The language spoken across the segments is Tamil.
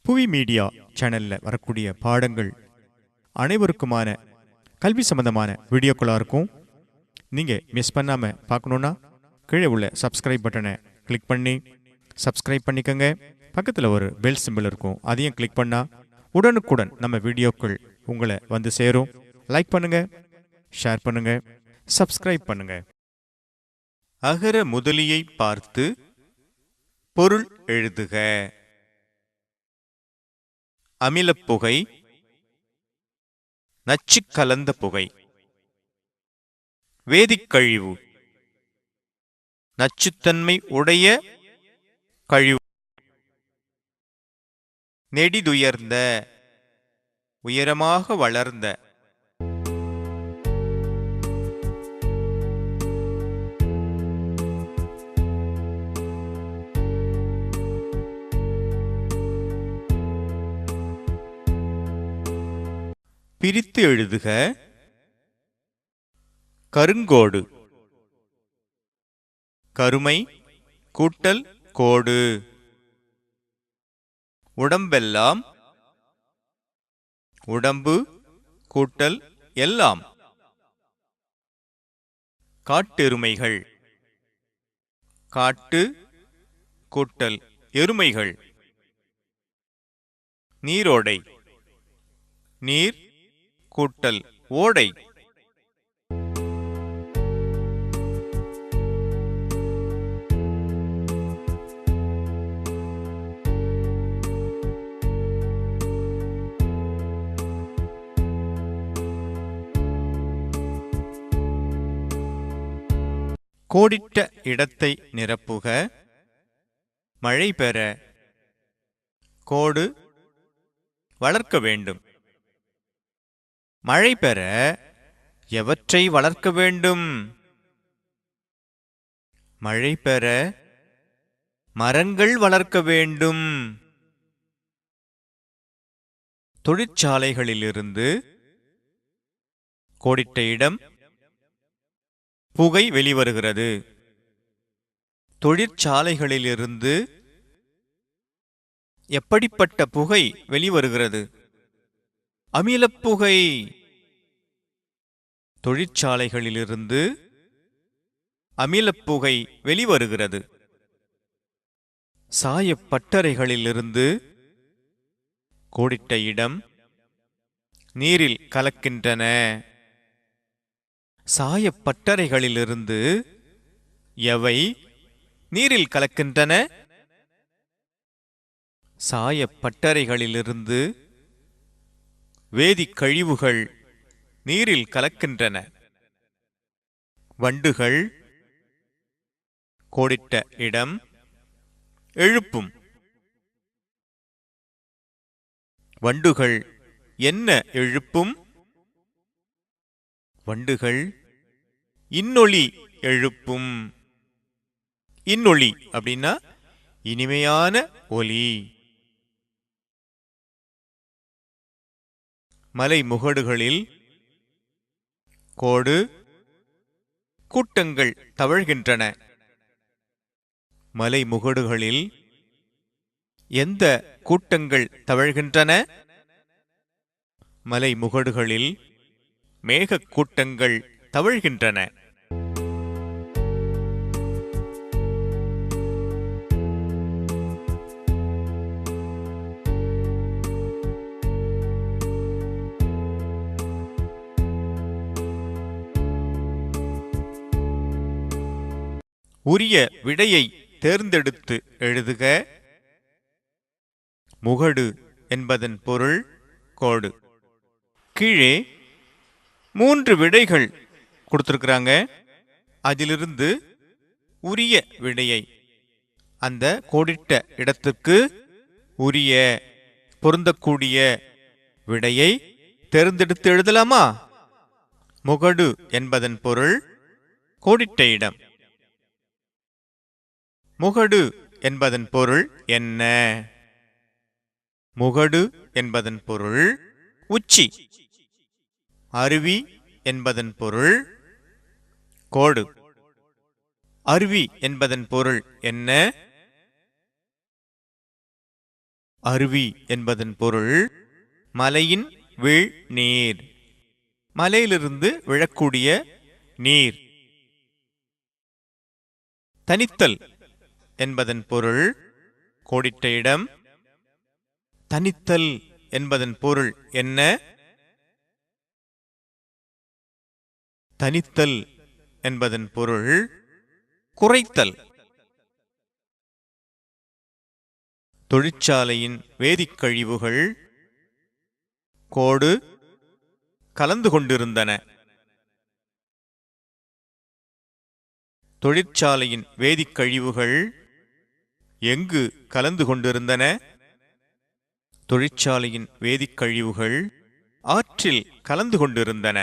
புவி மீடியா சேனல்ல வரக்கூடிய பாடங்கள் அனைவருக்குமான கல்வி சம்பந்தமான வீடியோக்களாக இருக்கும். நீங்கள் மிஸ் பண்ணாமல் பார்க்கணுன்னா கீழே உள்ள சப்ஸ்கிரைப் பட்டனை கிளிக் பண்ணி சப்ஸ்கிரைப் பண்ணிக்கோங்க. பக்கத்தில் ஒரு பெல் சிம்பிள் இருக்கும், அதையும் கிளிக் பண்ணால் உடனுக்குடன் நம்ம வீடியோக்கள் உங்களை வந்து சேரும். லைக் பண்ணுங்கள், ஷேர் பண்ணுங்கள், சப்ஸ்கிரைப் பண்ணுங்கள். அகர முதலியை பார்த்து பொருள் எழுதுக. அமிலப்புகை, நச்சு கலந்த புகை. வேதிக்கழிவு, நச்சுத்தன்மை உடைய கழிவு. நெடிதுயர்ந்த, உயரமாக வளர்ந்த. பிரித்து எழுதுக. கருங்கோடு, கருமை கூட்டல் கோடு. உடம்பெல்லாம், உடம்பு கூட்டல் எல்லாம். காட்டெருமைகள், காட்டு கூட்டல் எருமைகள். நீரோடை, நீர் கூட்டல் ஓடை. கோடிட்ட இடத்தை நிரப்புக. மழை பெற கோடு வளர்க்க வேண்டும். மழை பெற எவற்றை வளர்க்க வேண்டும்? மழை பெற மரங்கள் வளர்க்க வேண்டும். தொழிற்சாலைகளிலிருந்து கோடிட்ட இடம் புகை வெளிவருகிறது. தொழிற்சாலைகளிலிருந்து எப்படிப்பட்ட புகை வெளிவருகிறது? அமிலப்புகை. தொழிற்சாலைகளிலிருந்து அமிலப்புகை வெளிவருகிறது. சாயப்பட்டறைகளிலிருந்து கோடிட்ட இடம் நீரில் கலக்கின்றன. சாயப்பட்டறைகளிலிருந்து எவை நீரில் கலக்கின்றன? சாயப்பட்டறைகளிலிருந்து வேதிக்கழிவுகள் நீரில் கலக்கின்றன. வண்டுகள் கோடிட்ட இடம் எழுப்பும். வண்டுகள் என்ன எழுப்பும்? வண்டுகள் இன்னொலி எழுப்பும். இன்னொலி அப்படின்னா இனிமையான ஒலி. மலை முகடுகளில் கோடு கூட்டங்கள் தவழ்கின்றன. மலை முகடுகளில் எந்த கூட்டங்கள் தவழ்கின்றன? மலை முகடுகளில் மேகக் கூட்டங்கள் தவழ்கின்றன. உரிய விடையை தேர்ந்தெடுத்து எழுதுக. முகடு என்பதன் பொருள் கோடு. கீழே 3 விடைகள் கொடுத்திருக்கிறாங்க. அதிலிருந்து உரிய விடையை, அந்த கோடிட்ட இடத்துக்கு உரிய பொருந்தக்கூடிய விடையை தேர்ந்தெடுத்து எழுதலாமா? முகடு என்பதன் பொருள் கோடிட்ட இடம். முகடு என்பதன் பொருள் என்ன? முகடு என்பதன் பொருள் உச்சி. அருவி என்பதன் பொருள் கோடு. அருவி என்பதன் பொருள் என்ன? அருவி என்பதன் பொருள் மலையின் வீழ் நீர், மலையிலிருந்து விழக்கூடிய நீர். தனித்தல் என்பதன் பொருள் கோடிட்ட இடம். தனித்தல் என்பதன் பொருள் என்ன? தனித்தல் என்பதன் பொருள் குறைத்தல். தொழிற்சாலையின் வேதிக்கழிவுகள் கோடு கலந்து கொண்டிருந்தன. தொழிற்சாலையின் வேதிக்கழிவுகள் எங்கு கலந்து கொண்டிருந்தன? தொழிற்சாலையின் வேதிக்கழிவுகள் ஆற்றில் கலந்து கொண்டிருந்தன.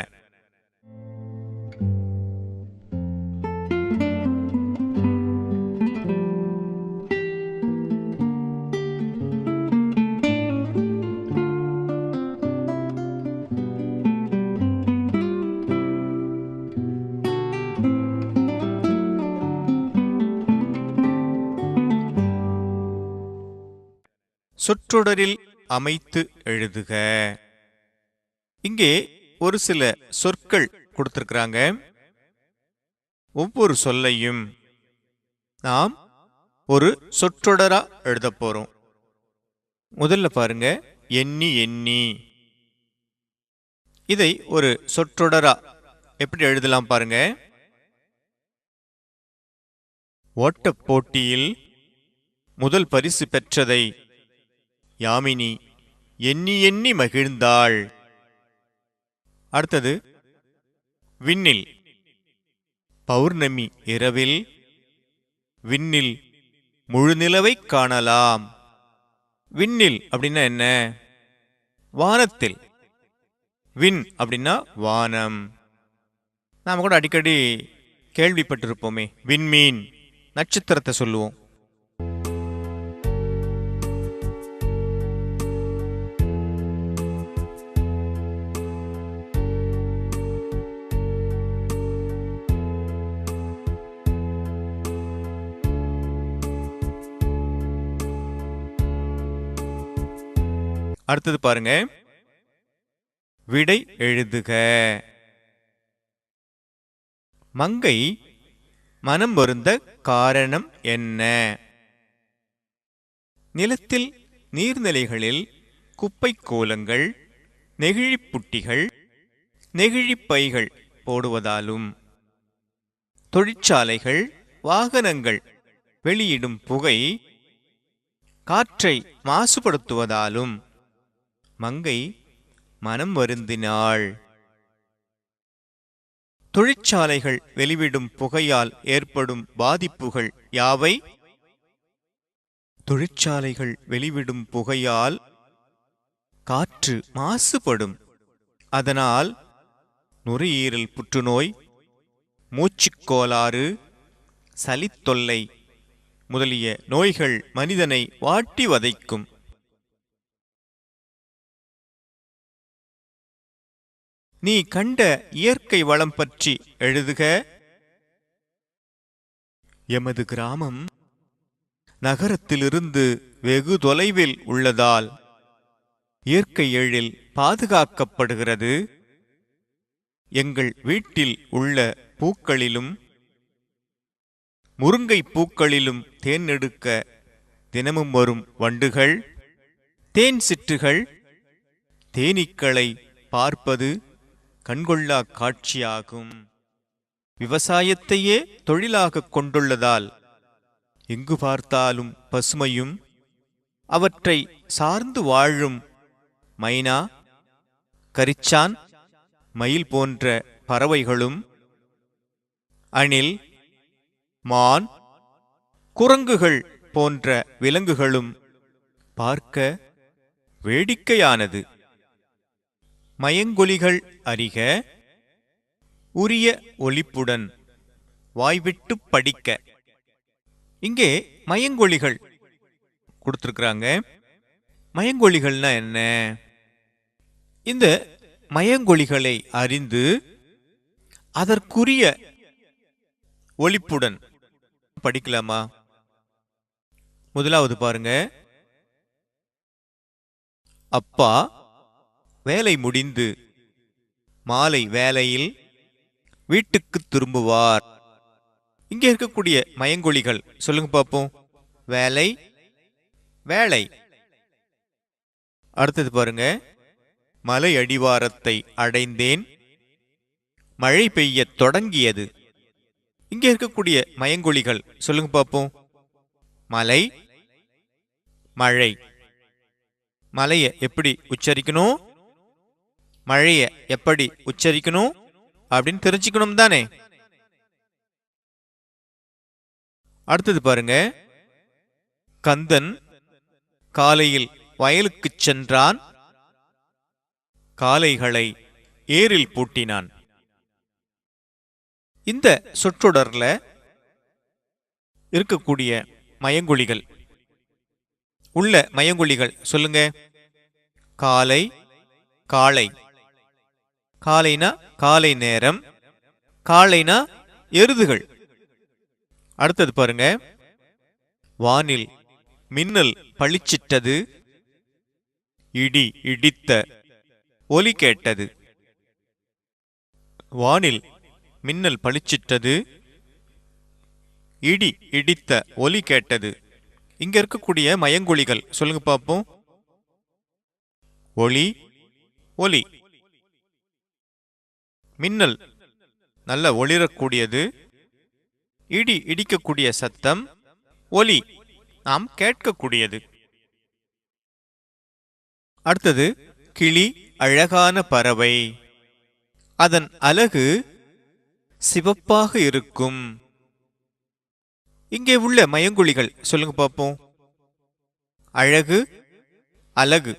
சொற்றொடரில் அமைத்து எழுதுக. இங்கே ஒரு சில சொற்கள் கொடுத்திருக்கிறாங்க. ஒவ்வொரு சொல்லையும் நாம் ஒரு சொற்றொடரா எழுத போறோம். முதல்ல பாருங்க, எண்ணி எண்ணி. இதை ஒரு சொற்றொடரா எப்படி எழுதலாம் பாருங்க. ஓட்டப் போட்டியில் முதல் பரிசு பெற்றதை யாமினி எண்ணி எண்ணி மகிழ்ந்தாள். அடுத்தது, விண்ணில். பௌர்ணமி இரவில் விண்ணில் முழுநிலவை காணலாம். விண்ணில் அப்படின்னா என்ன? வானத்தில். விண் அப்படின்னா வானம். நாம கூட அடிக்கடி கேள்விப்பட்டிருப்போமே, விண்மீன், நட்சத்திரத்தை சொல்லுவோம். அடுத்தது பாருங்க, விடை எழுதுக. மங்கை மனம் வருந்த காரணம் என்ன? நிலத்தில் நீர்நிலைகளில் குப்பை கோலங்கள், நெகிழிப்புட்டிகள், நெகிழிப்பைகள் போடுவதாலும், தொழிற்சாலைகள், வாகனங்கள் வெளியிடும் புகை காற்றை மாசுபடுத்துவதாலும் மங்கை மனம் வருந்தினாள். தொழிற்சாலைகள் வெளிவிடும் புகையால் ஏற்படும் பாதிப்புகள் யாவை? தொழிற்சாலைகள் வெளிவிடும் புகையால் காற்று மாசுபடும். அதனால் நுரையீரல் புற்றுநோய், மூச்சுக்கோளாறு, சளித்தொல்லை முதலிய நோய்கள் மனிதனை வாட்டி வதைக்கும். நீ கண்ட இயற்கை வளம் பற்றி எழுதுக. எமது கிராமம் நகரத்திலிருந்து வெகு தொலைவில் உள்ளதால் இயற்கை எழில் பாதுகாக்கப்படுகிறது. எங்கள் வீட்டில் உள்ள பூக்களிலும் முருங்கை பூக்களிலும் தேன் எடுக்க தினமும் வரும் வண்டுகள், தேன் சிற்றுகள், தேனீக்களை பார்ப்பது கண்கொள்ளா காட்சியாகும். விவசாயத்தையே தொழிலாக கொண்டுள்ளதால் எங்கு பார்த்தாலும் பசுமையும் அவற்றை சார்ந்து வாழும் மைனா, கரிச்சான், மயில் போன்ற பறவைகளும், அணில், மான், குரங்குகள் போன்ற விலங்குகளும் பார்க்க வேடிக்கையானது. மயங்கொலிகள் அறிக. உரிய ஒலிப்புடன் வாய்விட்டு படிக்க. இங்கே மயங்கொலிகள் கொடுத்திருக்கிறாங்க. மயங்கொலிகள்னா என்ன? இந்த மயங்கொலிகளை அறிந்து அதற்குரிய ஒலிப்புடன் படிக்கலாமா? முதலாவது பாருங்க, அப்பா வேலை முடிந்து மாலை வேளையில் வீட்டுக்கு திரும்புவார். இங்க இருக்கக்கூடிய மயங்கொலிகள் சொல்லுங்க பாப்போம். வேலை, வேலை. அடுத்தது பாருங்க. மலை அடிவாரத்தை அடைந்தேன், மழை பெய்ய தொடங்கியது. இங்க இருக்கக்கூடிய மயங்கொலிகள் சொல்லுங்க பாப்போம். மலை, மழை. மலைய எப்படி உச்சரிக்கணும், மழைய எப்படி உச்சரிக்கணும் அப்படின்னு தெரிஞ்சுக்கணும் தானே. அடுத்தது பாருங்க. கந்தன் காலையில் வயலுக்குச் சென்றான், காளைகளை ஏரில் பூட்டினான். இந்த சொற்றொடர்ல இருக்கக்கூடிய மயங்கொலிகள் உள்ள மயங்கொலிகள் சொல்லுங்க. காலை, காளை. காலைனா காலை நேரம், காளைனா எருதுகள். அடுத்தது பாருங்க. வானில் மின்னல் பளிச்சிட்டது, இடி இடித்த ஒலி கேட்டது. வானில் மின்னல் பளிச்சிட்டது, இடி இடித்த ஒலி கேட்டது. இங்க இருக்கக்கூடிய மயங்கொலிகள் சொல்லுங்க பாப்போம். ஒளி, ஒலி. மின்னல் நல்ல ஒளிரக்கூடியது, இடி இடிக்கக்கூடிய சத்தம், ஒலி நாம் கேட்கக்கூடியது. அடுத்தது கிளி அழகான பறவை, அதன் அலகு சிவப்பாக இருக்கும். இங்கே உள்ள மயங்கொலிகள் சொல்லுங்க பாப்போம். அழகு, அலகு.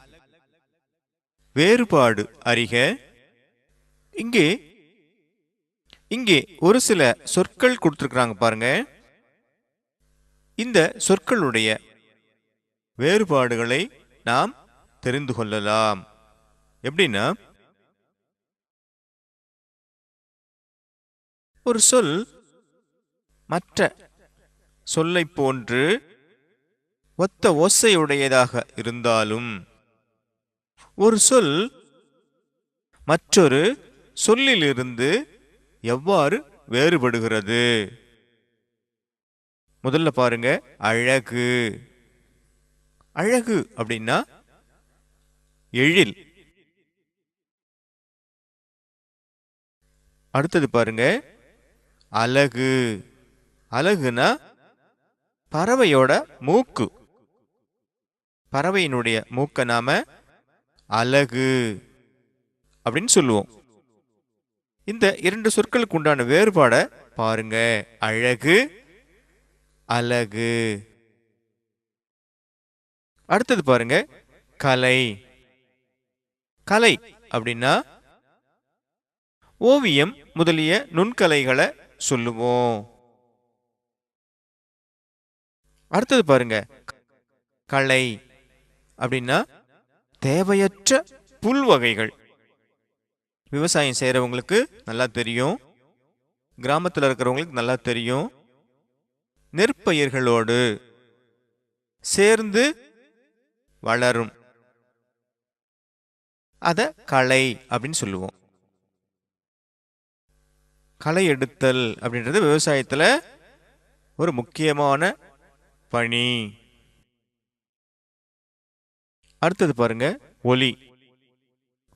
வேறுபாடு அறிக. இங்கே இங்கே ஒரு சில சொற்கள் கொடுத்திருக்கிறாங்க பாருங்க. இந்த சொற்களுடைய வேறுபாடுகளை நாம் தெரிந்து கொள்ளலாம். எப்படின்னா, ஒரு சொல் மற்ற சொல்லை போன்று ஒத்த ஓசையுடையதாக இருந்தாலும், ஒரு சொல் மற்றொரு சொல்லிலிருந்து எவ்வாறு வேறுபடுகிறது. முதல்ல பாருங்க. அழகு. அழகு அப்படின்னா எழில். அடுத்தது பாருங்க. அலகு. அலகுனா பறவையோட மூக்கு. பறவையினுடைய மூக்க நாம அலகு அப்படின்னு சொல்லுவோம். இந்த இரண்டு சொற்களுக்கு உண்டான வேறுபாட பாருங்க. அழகு, அலகு. அடுத்தது பாருங்க. கலை. கலை அப்படின்னா ஓவியம் முதலிய நுண்கலைகளை சொல்லுவோம். அடுத்தது பாருங்க. களை அப்படின்னா தேவையற்ற புல் வகைகள். விவசாயம் செய்யறவங்களுக்கு நல்லா தெரியும், கிராமத்தில் இருக்கிறவங்களுக்கு நல்லா தெரியும். நெற்பயிர்களோடு சேர்ந்து வளரும், அத களை அப்படின்னு சொல்லுவோம். களை எடுத்தல் அப்படின்றது விவசாயத்துல ஒரு முக்கியமான பணி. அடுத்தது பாருங்க. ஒலி.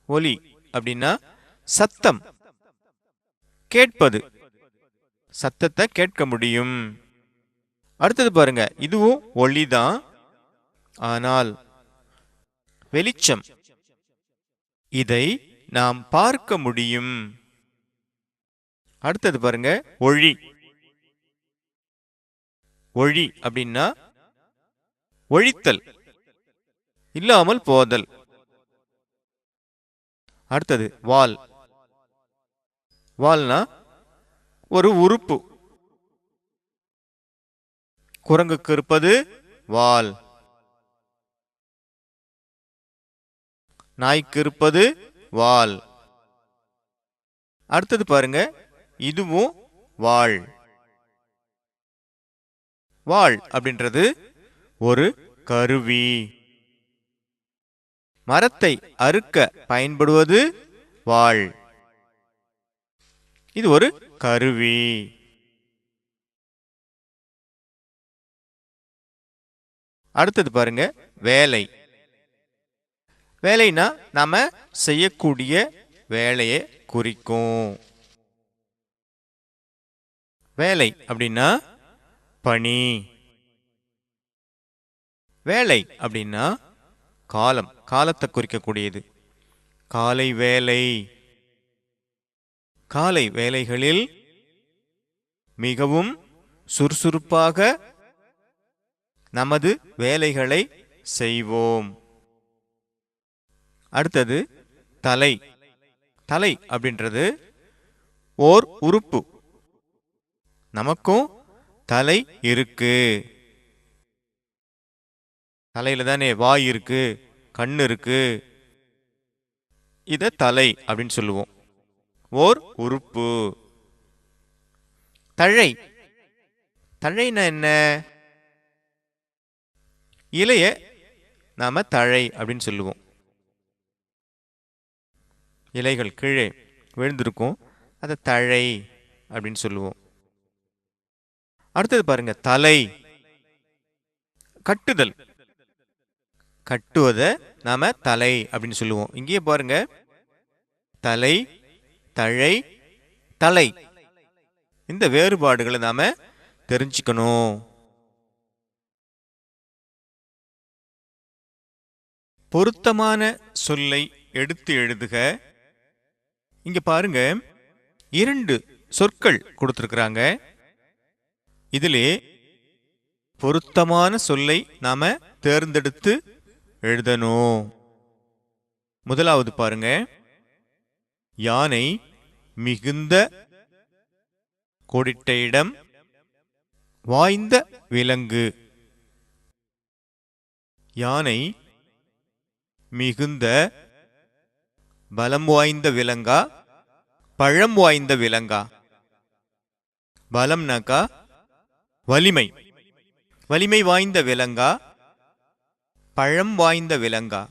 ஒலி அப்படின்னா சத்தம், கேட்பது, சத்தத்தை கேட்க முடியும். அடுத்தது பாருங்க. இதுவும் ஒளிதான், ஆனால் வெளிச்சம், இதை நாம் பார்க்க முடியும். அடுத்தது பாருங்க. ஒளி. ஒளி அப்படின்னா ஒழித்தல், இல்லாமல் போதல். அடுத்தது வால். வால்னா ஒரு உறுப்பு. குரங்குக்கு இருப்பது வால், நாய்க்கு இருப்பது வால். அடுத்தது பாருங்க. இதுவும் வாள். வாள் அப்படின்றது ஒரு கருவி. மரத்தை அறுக்க பயன்படுவது வாள். இது ஒரு கருவி. அடுத்தது பாருங்க, வேலை. வேலைனா நாம செய்யக்கூடிய வேலையை குறிக்கும். வேலை அப்படின்னா பணி. வேலை அப்படின்னா காலம், காலத்தை குறிக்கக்கூடியது. காலை வேலை. காலை வேலைகளில் மிகவும் சுறுசுறுப்பாக நமது வேலைகளை செய்வோம். அடுத்தது தலை. தலை அப்படின்றது ஓர் உறுப்பு. நமக்கும் தலை இருக்கு. தலையில தானே வாய் இருக்கு, கண் இருக்கு. இத தலை அப்படின்னு சொல்லுவோம், ஓர் உறுப்பு. தழை. தழைனா என்ன? இலைய நாம தழை அப்படின்னு சொல்லுவோம். இலைகள் கீழே விழுந்திருக்கும், அதை தழை அப்படின்னு சொல்லுவோம். அடுத்தது பாருங்க, தலை. கட்டுதல். கட்டுவதை நாம தலை அப்படின்னு சொல்லுவோம். இங்கேயே பாருங்க, தலை, தழை, தலை. இந்த வேறுபாடுகளை நாம தெரிஞ்சுக்கணும். பொருத்தமான சொல்லை எடுத்து எழுதுக. இங்க பாருங்க, 2 சொற்கள் கொடுத்திருக்கிறாங்க. இதிலே பொருத்தமான சொல்லை நாம தேர்ந்தெடுத்து எழுதணும். முதலாவது பாருங்க, யானை மிகுந்த கோடிட்ட இடம் வாய்ந்த விலங்கு. யானை மிகுந்த பலம் வாய்ந்த விலங்கா, பழம் வாய்ந்த விலங்கா? பலம்னாக்கா வலிமை. வலிமை வாய்ந்த விலங்கா, பழம் வாய்ந்த விலங்கா?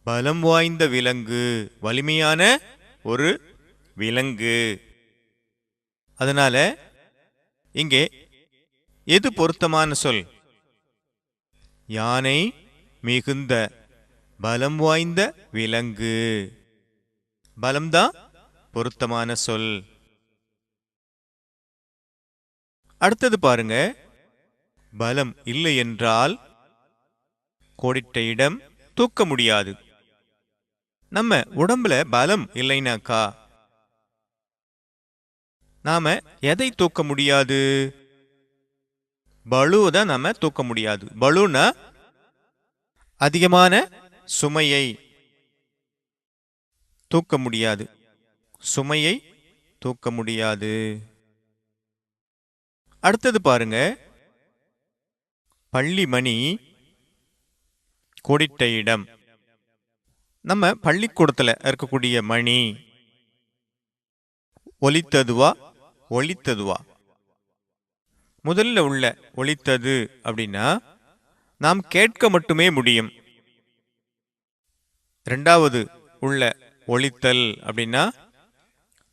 பலம் வாய்ந்த விலங்கு, வலிமையான ஒரு விலங்கு. அதனால இங்கே எது பொருத்தமான சொல்? யானை மிகுந்த பலம் வாய்ந்த விலங்கு. பலம்தான் பொருத்தமான சொல். அடுத்தது பாருங்க, பலம் இல்லை என்றால் கோடிட்ட இடம் தூக்க முடியாது. நம்ம உடம்புல பலம் இல்லைனாக்கா நாம எதை தூக்க முடியாது? பளுதான் நாம தூக்க முடியாது. பளுனா அதிகமான சுமையை தூக்க முடியாது. சுமையை தூக்க முடியாது. அடுத்தது பாருங்க, பள்ளிமணி கோடிட்ட இடம். நம்ம பள்ளிக்கூடத்துல இருக்கக்கூடிய மணி ஒலித்ததுவா ஒலித்ததுவா? முதல்ல உள்ள ஒலித்தது அப்படின்னா நாம் கேட்க மட்டுமே முடியும். இரண்டாவது உள்ள ஒலித்தல் அப்படின்னா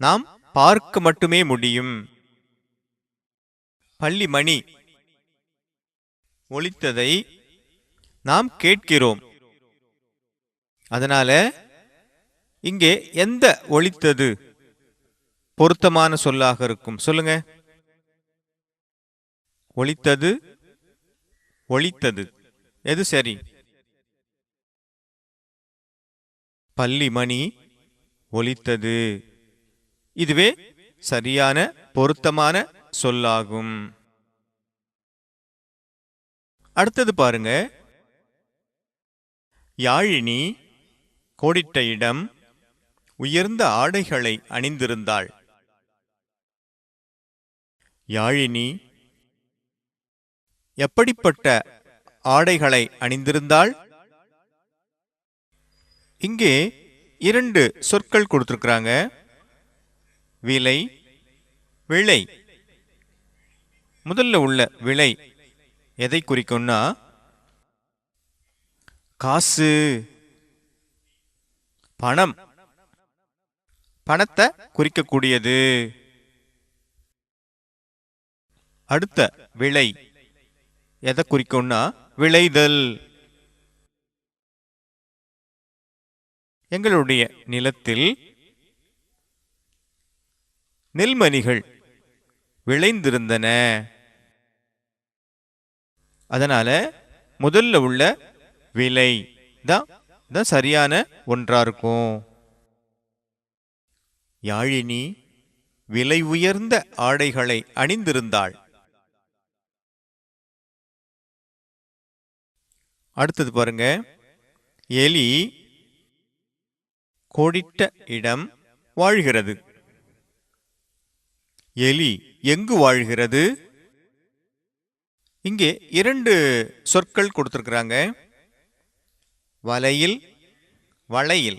நாம் பார்க்க மட்டுமே முடியும். பள்ளிமணி ஒலித்ததை நாம் கேட்கிறோம். அதனால இங்கே எந்த ஒலித்தது பொருத்தமான சொல்லாக இருக்கும்? சொல்லுங்க. ஒலித்தது, ஒலித்தது, எது சரி? பள்ளிமணி ஒலித்தது, இதுவே சரியான பொருத்தமான சொல்லாகும். அடுத்தது பாருங்க, யாழினி கோடிட்ட இடம் உயர்ந்த ஆடைகளை அணிந்திருந்தாள். யாழினி எப்படிப்பட்ட ஆடைகளை அணிந்திருந்தாள்? இங்கே 2 சொற்கள் கொடுத்திருக்கிறாங்க, விலை, விலை. முதல்ல உள்ள விலை எதை குறிக்கும்னா காசு, பணம், பணத்தை குறிக்கக்கூடியது. அடுத்த விளை எதை குறிக்கும்னா விளைதல். எங்களுடைய நிலத்தில் நெல்மணிகள் விளைந்திருந்தன. அதனால முதல்ல உள்ள விலை தான் சரியான ஒன்றா இருக்கும். யாழினி விலை உயர்ந்த ஆடைகளை அணிந்திருந்தாள். அடுத்தது பாருங்க, எலி கோடிட்ட இடம் வாழ்கிறது. எலி எங்கு வாழ்கிறது? இங்கே 2 சொற்கள் கொடுத்திருக்கிறாங்க. வலையில், வளையில்.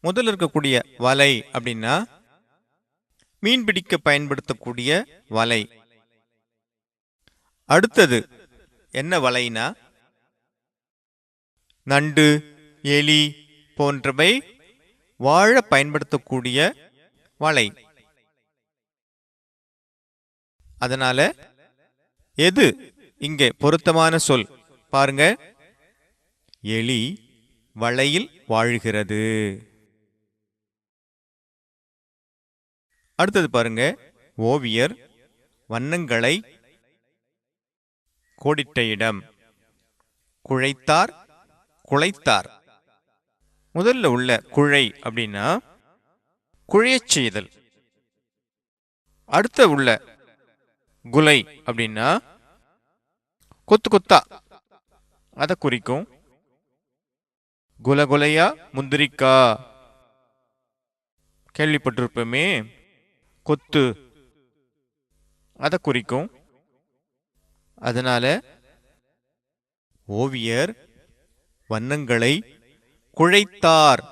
முதல்ல இருக்கக்கூடிய வலை அப்படின்னா மீன் பிடிக்க பயன்படுத்தக்கூடிய வலை. அடுத்தது என்ன வலைனா நண்டு, எலி போன்றவை வாழ பயன்படுத்தக்கூடிய வலை. அதனால எது இங்கே பொருத்தமான சொல் பாருங்க, எலி வளையில் வாழ்கிறது. அடுத்தது பாருங்க, ஓவியர் வண்ணங்களை கோடிட்ட இடம் குழைத்தார், குழைத்தார். முதல்ல உள்ள குழை அப்படின்னா குழையச் செய்தல். அடுத்த உள்ள குலை அப்படின்னா கொத்து கொத்தா அதை குறிக்கும். குலகுலையா முந்திரிக்கா கேள்விப்பட்டிருப்போமே, கொத்து அதை குறிக்கும். அதனால ஓவியர் வண்ணங்களை குழைத்தார்.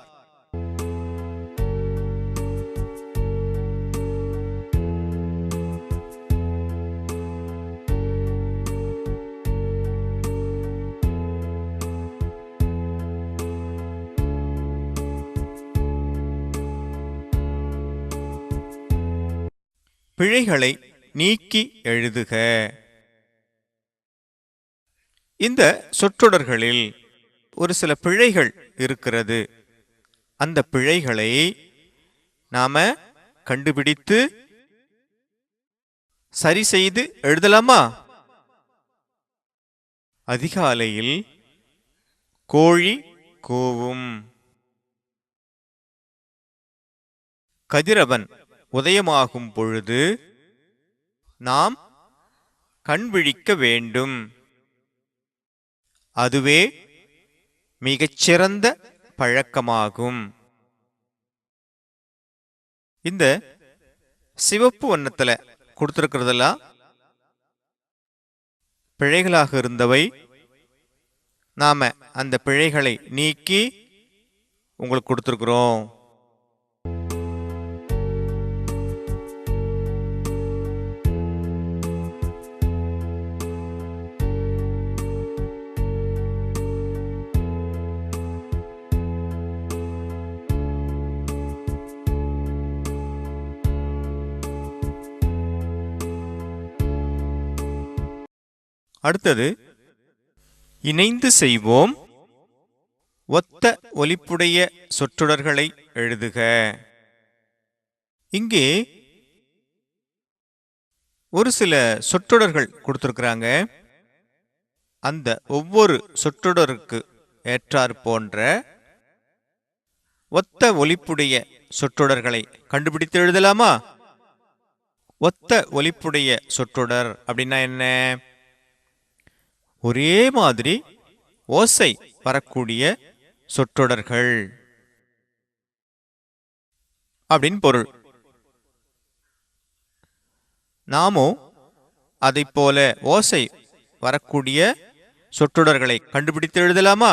பிழைகளை நீக்கி எழுதுக. இந்த சொற்றொடர்களில் ஒரு சில பிழைகள் இருக்கிறது. அந்த பிழைகளை நாம கண்டுபிடித்து சரி செய்து எழுதலாமா? அதிகாலையில் கோழி கூவும். கதிரவன் உதயமாகும் பொழுது நாம் கண் விழிக்க வேண்டும். அதுவே மிகச்சிறந்த பழக்கமாகும். இந்த சிவப்பு வண்ணத்துல கொடுத்திருக்கிறதெல்லாம் பிழைகளாக இருந்தவை. நாம அந்த பிழைகளை நீக்கி உங்களுக்கு கொடுத்திருக்கிறோம். அடுத்தது இணைந்து செய்வோம். ஒத்த ஒலிப்புடைய சொற்றொடர்களை எழுதுக. இங்கே ஒரு சில சொற்றொடர்கள் கொடுத்திருக்கிறாங்க. அந்த ஒவ்வொரு சொற்றொடருக்கு ஏற்றார் போன்ற ஒத்த ஒலிப்புடைய சொற்றொடர்களை கண்டுபிடித்து எழுதலாமா? ஒத்த ஒலிப்புடைய சொற்றொடர் அப்படின்னா என்ன? ஒரே மாதிரி ஓசை வரக்கூடிய சொற்றொடர்கள் அப்படின்னு பொருள். நாமும் அதை போல ஓசை வரக்கூடிய சொற்றொடர்களை கண்டுபிடித்து எழுதலாமா?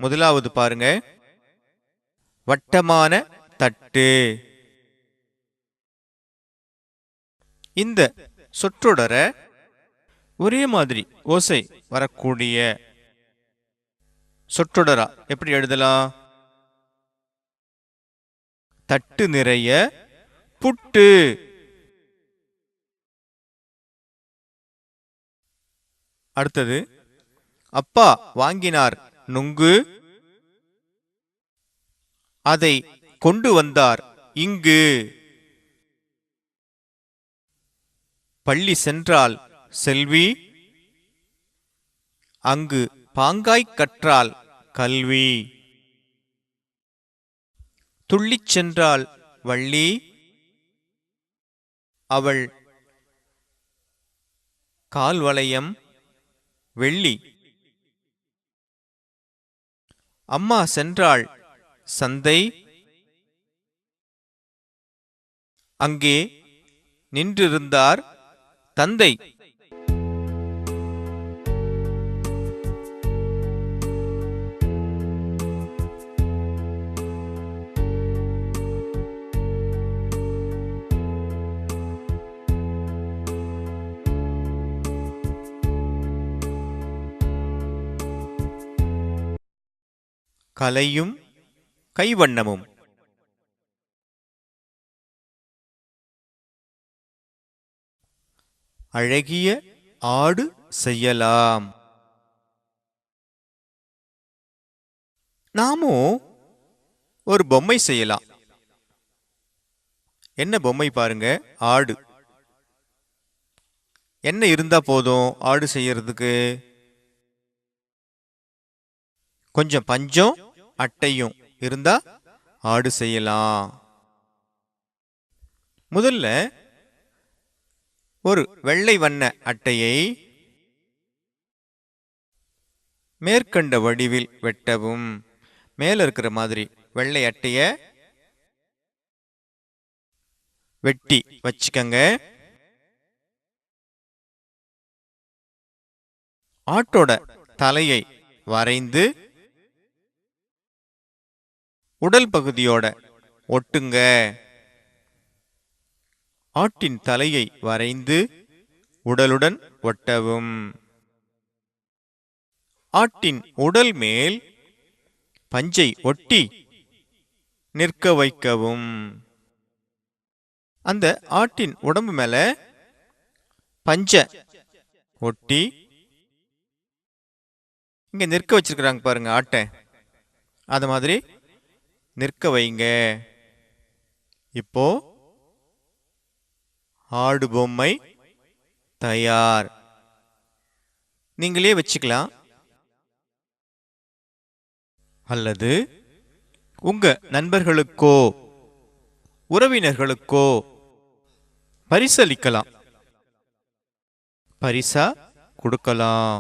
முதலாவது பாருங்க, வட்டமான தட்டு. இந்த சொற்றொடரை ஒரே மாதிரி ஓசை வரக்கூடிய சொற்றொடரா எப்படி எழுதலாம்? தட்டு நிறைய புட்டு. அடுத்தது, அப்பா வாங்கினார் நுங்கு, அதை கொண்டு வந்தார் இங்கு. பள்ளி சென்றால் செல்வி, அங்கு பாங்காய்க் கற்றால் கல்வி. துள்ளிச் சென்றாள் வள்ளி, அவள் கால்வளையம் வெள்ளி. அம்மா சென்றாள் சந்தை, அங்கே நின்றிருந்தார் தந்தை. கலையும் கைவண்ணமும். அழகிய ஆடு செய்யலாம். நாமும் ஒரு பொம்மை செய்யலாம். என்ன பொம்மை பாருங்க? ஆடு. என்ன இருந்தா போதும் ஆடு செய்யறதுக்கு? கொஞ்சம் பஞ்சம் அட்டையும் இருந்தா ஆடு செய்யலாம். முதல்ல ஒரு வெள்ளை வண்ண அட்டையை மேற்கண்ட வடிவில் வெட்டவும். மேல இருக்கிற மாதிரி வெள்ளை அட்டைய வெட்டி வச்சுக்கங்க. ஆட்டோட தலையை வரைந்து உடல் பகுதியோட ஒட்டுங்க. ஆட்டின் தலையை வரைந்து உடலுடன் ஒட்டவும். ஆட்டின் உடல் மேல் பஞ்சை ஒட்டி நிற்க வைக்கவும். அந்த ஆட்டின் உடம்பு மேல பஞ்ச ஒட்டி இங்க நிற்க வச்சிருக்கிறாங்க பாருங்க ஆட்டை. அது மாதிரி நிற்க வைங்க. இப்போ ஆடு பொம்மை தயார். நீங்களே வச்சுக்கலாம், அல்லது உங்க நண்பர்களுக்கோ உறவினர்களுக்கோ பரிசளிக்கலாம், பரிசா கொடுக்கலாம்.